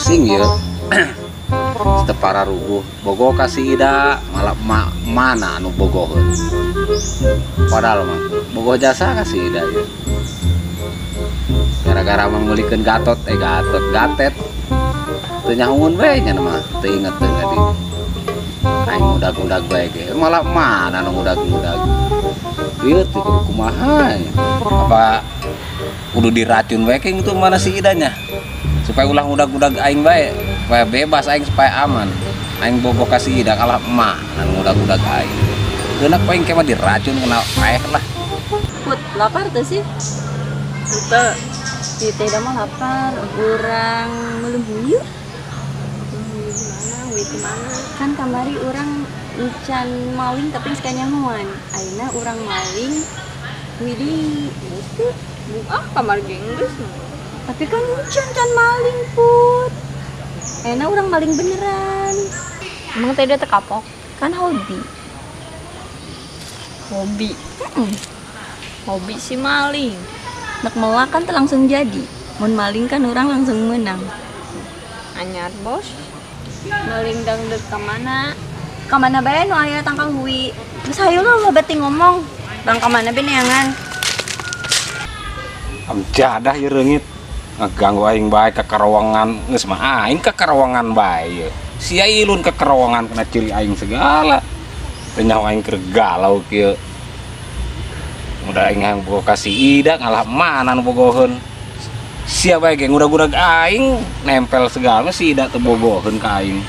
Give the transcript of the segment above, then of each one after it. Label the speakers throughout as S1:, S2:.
S1: pusing ya. Setepara rubuh bogo kasih ida malah mana anu bogoheun. Padahal mah bogo jasa kasih ida ya. Gara-gara memulihkan gatet teu nyahoun bae nya mah teu inget teu tadi. Aing mudag-mudag bae ge malah mana anu mudag-mudag. Ieu teh kudu kumaha nya. Apa kudu diracun bae ke itu mana si idanya. Supaya ulah mudag-mudag aing bae, supaya bebas aing supaya aman. Aing bogo kasih ida kalah emak anu mudag-mudag aing. Keunak aing kemah diracun kena paeh lah.
S2: Put, lapar tuh sih? Itu, kita udah mau lapar, orang melumbuyu. Gimana, mana? Kan kamari orang encan maling tapi sekanya nyahuan. Aina orang maling, widi itu kamar gengges. Tapi kan encan maling put. Aina orang maling beneran. Emang tadi udah tekapok? Kan hobi. Hobi si maling. Nak melak kan tuh langsung jadi. Mun maling kan orang langsung menang. Anyar bos. Maling dangdut kemana? Kemana bae nu aya tangkang hui. Terus hayu lo beti ngomong. Bang kemana be neangan?
S1: Amjadah ieu reungit. Ngaganggu aing bae ka karawangan geus mah aing ka karawangan bae. Sia ilun ka karawangan kena ciri aing segala. Teu nyaho aing keur galau kieu. Udah aing yang bogo kasih ida ngalah mana nu bogoheun. Sia bae ge ngudag-udag aing nempel segala si ida teu bogoheun ka aing.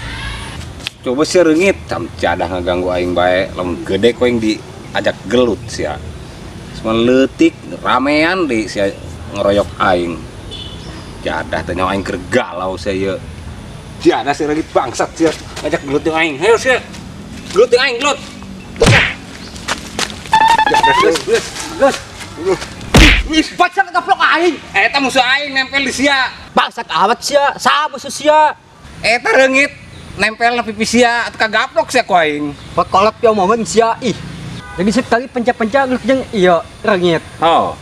S1: Coba sia reungit camcadah ngaganggu aing bae lamun gede ko aing diajak gelut sia. Semua leutik ramean di sia ngeroyok aing. Jadah teh nyawa aing keur galau sia ieu. Jadah sia lagi bangsat sia ngajak gelut jeung aing. Hayo sia. Gelut jeung aing, gelut. Gus. Baca gaplok aing. Eta musuh aing nempel di sia.
S3: Bangsat awet sia, saha musuh sia.
S1: Eta reungit nempel na pipi sia atuh kagaplok sia ku aing.
S3: Pakolot pieu momen sia ih. Jadi sekali pencak-pencak geus jeung ieu reungit.
S1: Oh.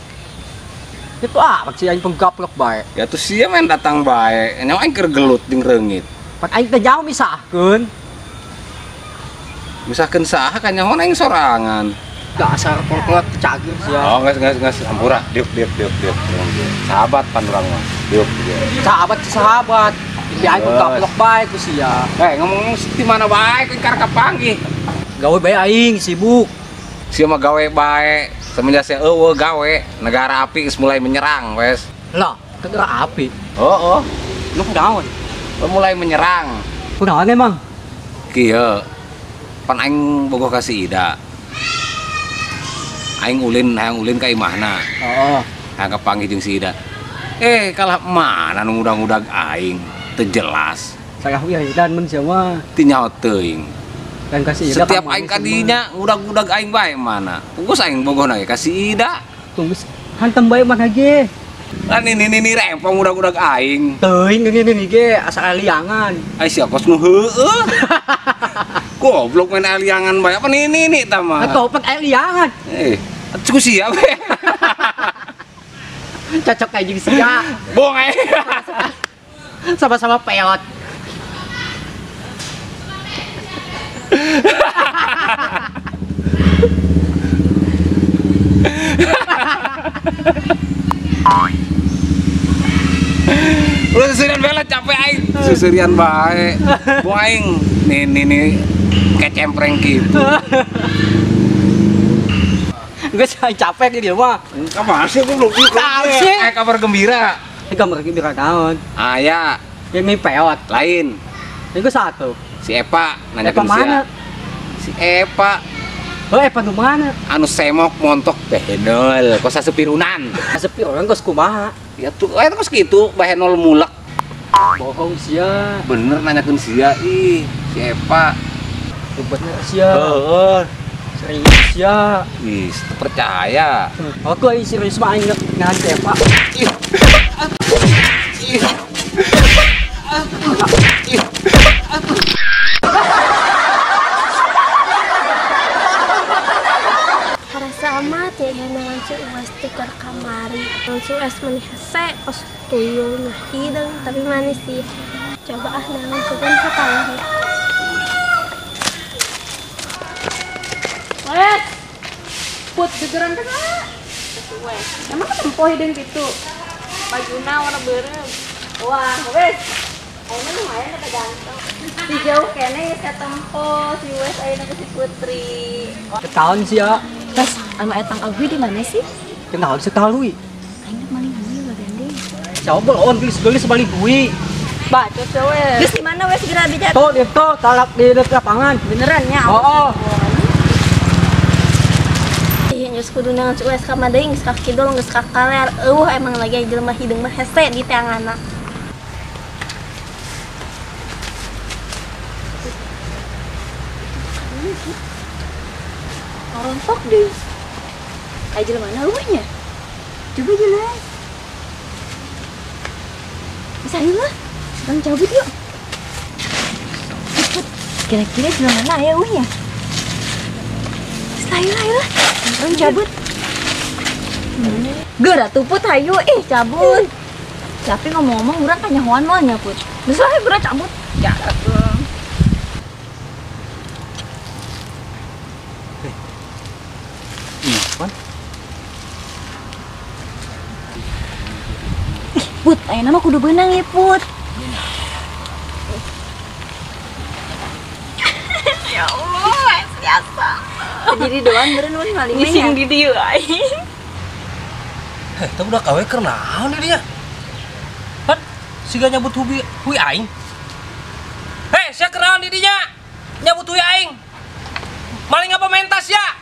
S3: Itu awet sia aing penggaplok bae.
S1: Ya tuh sia main datang bae. Nyawa aing keur gelut jeung reungit.
S3: Pan aing teh jauh misahkeun.
S1: Misalkan saha kan nyawa aing sorangan.
S3: Dasar polklot cagir sia.
S1: Oh, geus ampura. Diuk. Sahabat pan urang mah. Diuk.
S3: Sahabat si sahabat. Tapi aing penggaplok bae ku sia.
S1: Ngomong di mana bae ku karek kapanggih.
S3: Gawe bae aing sibuk.
S1: Sia mah gawe bae. Semenjak saya eueuh gawe, negara api geus mulai menyerang wes.
S3: Lah, negara api.
S1: Oh.
S3: Lu kunaon?
S1: Mulai menyerang.
S3: Kunaon emang?
S1: Kieu. Pan aing bogoh kasih ida. Aing ulin ka imahna.
S3: Heeh.
S1: Hayang kapanggih jeung si ida. Kalah mana nu mudag-mudag aing teu jelas.
S3: Saya dan mun sia mah
S1: Teu nyaho teuing.
S3: dan kasih ida.
S1: Setiap aing kadinya mudag-mudag aing bae mana. Pungkus aing bogohna ge kasih ida.
S3: Tunggu hantem bae mana ge.
S1: Kan ini rempong mudag-mudag aing.
S3: Teuing gini ge asa aliangan.
S1: Ai sia kos nu heueuh. Goblok main aliangan bae. Apa ini tah mah.
S3: Topet aliangan.
S1: Atuh sia we.
S3: Cocok kayak jeung sia.
S1: Bohong ae.
S3: Sama-sama peot.
S1: Udah susurian bela capek aing. Susurian bae. Bu aing nih kecempreng gitu.
S3: Gue capek dia mah.
S1: Kapan sih gua belum
S3: sih?
S1: Kabar gembira.
S3: Ini kamar gembira naon?
S1: Ya.
S3: Yang mi peot.
S1: Lain.
S3: Ini gue satu.
S1: Si Epa nanya
S3: Epa mana?
S1: Si Epa.
S3: Oh, Epa nu mana?
S1: Anu semok montok behenol, kosa sepirunan.
S3: Sepi orang kos kumaha.
S1: Ya tuh, eta kos kitu behenol mulek.
S3: Bohong sia.
S1: Bener nanyakeun sia ih, si Epa.
S3: Bener sia.
S1: Heeh.
S3: Serius sia.
S1: Ih, percaya.
S3: Aku aing serius mah aing ngahan si Epa.
S4: Sama teh langsung uas tukar kamari langsung es manis se pas tuyul nah hidung tapi manis sih Coba naon segan sekali.
S2: Wes. Put gegeran ka sana. Wes. Emang tempo hideung kitu. Bajuna warna beureum. Wah, wes. Ayeuna lumayan eta ganteng. Si jauh kene geus katempo si Wes ayeuna ke si Putri.
S3: Ketahuan sih ya.
S2: Terus anu etang Agwi di mana sih?
S3: Kenal sekali.
S2: Ayeuna maling heuh bagandeng.
S3: Coba on gelis balik gue.
S2: Bacot Wes. Geus di mana Wes geura bicara?
S3: Tuh, itu talak di lapangan.
S2: Beneran nya?
S3: Oh.
S4: Geus kudu nangan si Wes ka Mading, geus ka kidul, geus ka kaler. Emang lagi jelema hideung mah hese di teanganna.
S2: Rontok deh. Aja mana rumahnya? Coba jelas. Bisa lah. Sekarang cabut yuk. Cepet. Kira-kira jelas mana ya rumahnya? Ayolah. Sekarang cabut. Geura tuput hayu cabut. Tapi ngomong-ngomong urang kan nyahoan moal nya put. Geus wae geura cabut. Ya atuh. Put, ayeuna mah kudu beunang ya, Put. Ya Allah, biasa. Jadi doan beureun mun maling ngising di dieu aing.
S5: Tapi udah kawe keur naon dia? Pan, siga nyabut hui aing. Sia keur naon di dinya? Nyabut hui aing. Maling apa mentas ya?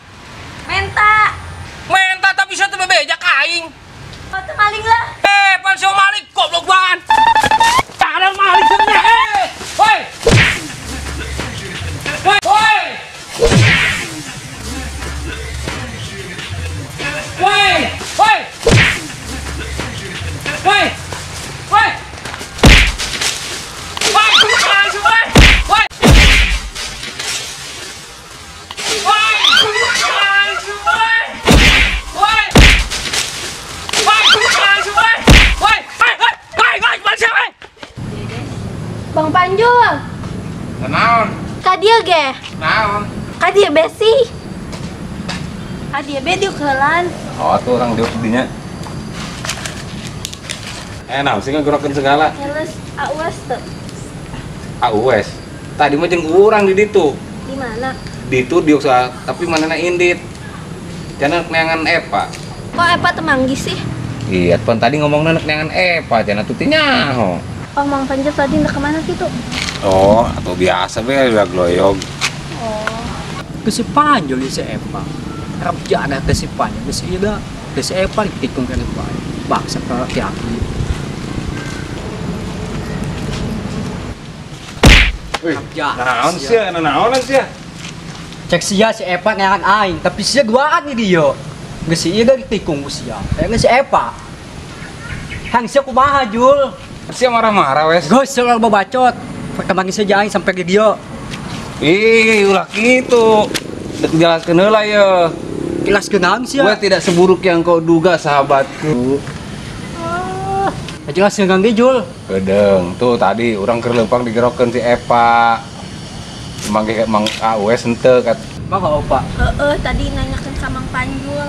S5: Menta tapi saya teu bebejak aing.
S2: Oh, teu maling lah.
S5: Pan sio maling goblok banget. Ada maling sebenarnya. Woi. Woi. Woi. Woi. Woi. Woi.
S4: Bang Panjul,
S1: Naon?
S4: ka dieu ge.
S1: Naon?
S4: Ka dieu besi. Ka dieu be dieu keulan.
S1: Oh, tuh orang diuk dinya. Naon sih ngagorokeun segala.
S4: Heles awas teu.
S1: Wes. Tadi mah jeung urang di ditu.
S4: Di mana?
S1: Ditu diuk tapi manehna indit. Cenah neangan Epa.
S4: Kok Epa teu manggih sih?
S1: Iya, pan tadi ngomongna neangan Epa, cenah tuti nyaho.
S4: Oh, Mang Panjul tadi ndak kemana gitu?
S1: Oh, atau biasa be udah gloyog.
S3: Kesipan joli si Epa. Harap jaga kesipan. Geus ieu da. Geus Epa ditikung kana bae. Baksa ka laki-laki.
S1: Naon sia, naonan sia.
S3: Cek sia si Epa ngeangan aing, tapi sia duaan ni dia. Geus ieu da ditikung ku sia. Kayak si Epa. Hang sia kumaha Jul?
S1: Sia marah-marah wes.
S3: Geus selalu babacot. Perkembangan saja aing sampai ke dia.
S1: Ih, ulah gitu. Dek jelaskeun heula ye.
S3: Kilas kenaon sia.
S1: Gue tidak seburuk yang kau duga, sahabatku.
S3: Jelas ngegang ge Jul.
S1: Gedeng, tuh tadi orang keur leumpang digerokeun si Epa. Mangge Mang Awes henteu kat.
S3: Mangga Opa.
S4: Tadi nanyakeun ka Mang Panjul.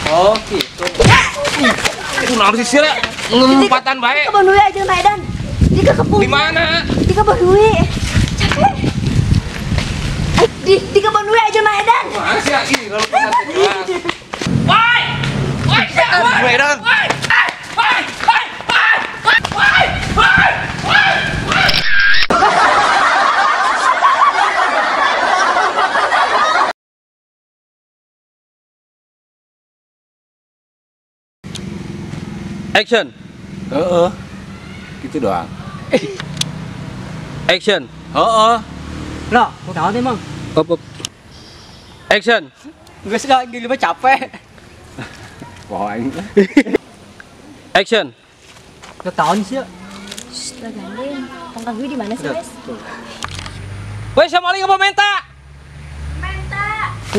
S3: Oh, gitu.
S1: Kunaon sih sia? Ngempatan bae.
S2: Di kebun dulu aja Medan. Di kebun.
S1: Di mana?
S2: Di kebun dulu. Capek. Di kebun dulu aja Medan.
S1: Mana sih? Ih, kalau pasar.
S5: Woi. Woi, siapa?
S1: Medan.
S5: Woi. Action.
S1: Gitu doang.
S5: Action.
S3: Lah, kunaon emang?
S5: Up. Action.
S3: Geus lagi lima capek.
S1: Wah, aing.
S5: Action.
S3: Ketahuan sih.
S2: Lah gandeng. Tongkat gue di mana sih, Wes?
S5: Woi, siapa maling apa menta?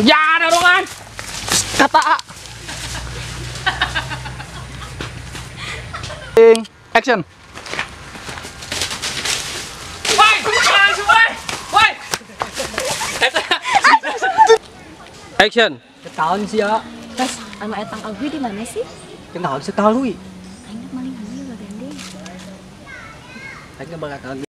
S5: Ya, ada dorongan. Kata A.
S1: Action.
S5: Action.
S3: Ketahuan sih ya.
S2: Pas sama etang Alwi di mana sih?
S3: Kenal sih tahu.
S2: Aing maling aja udah gandeng.
S3: Aing bakal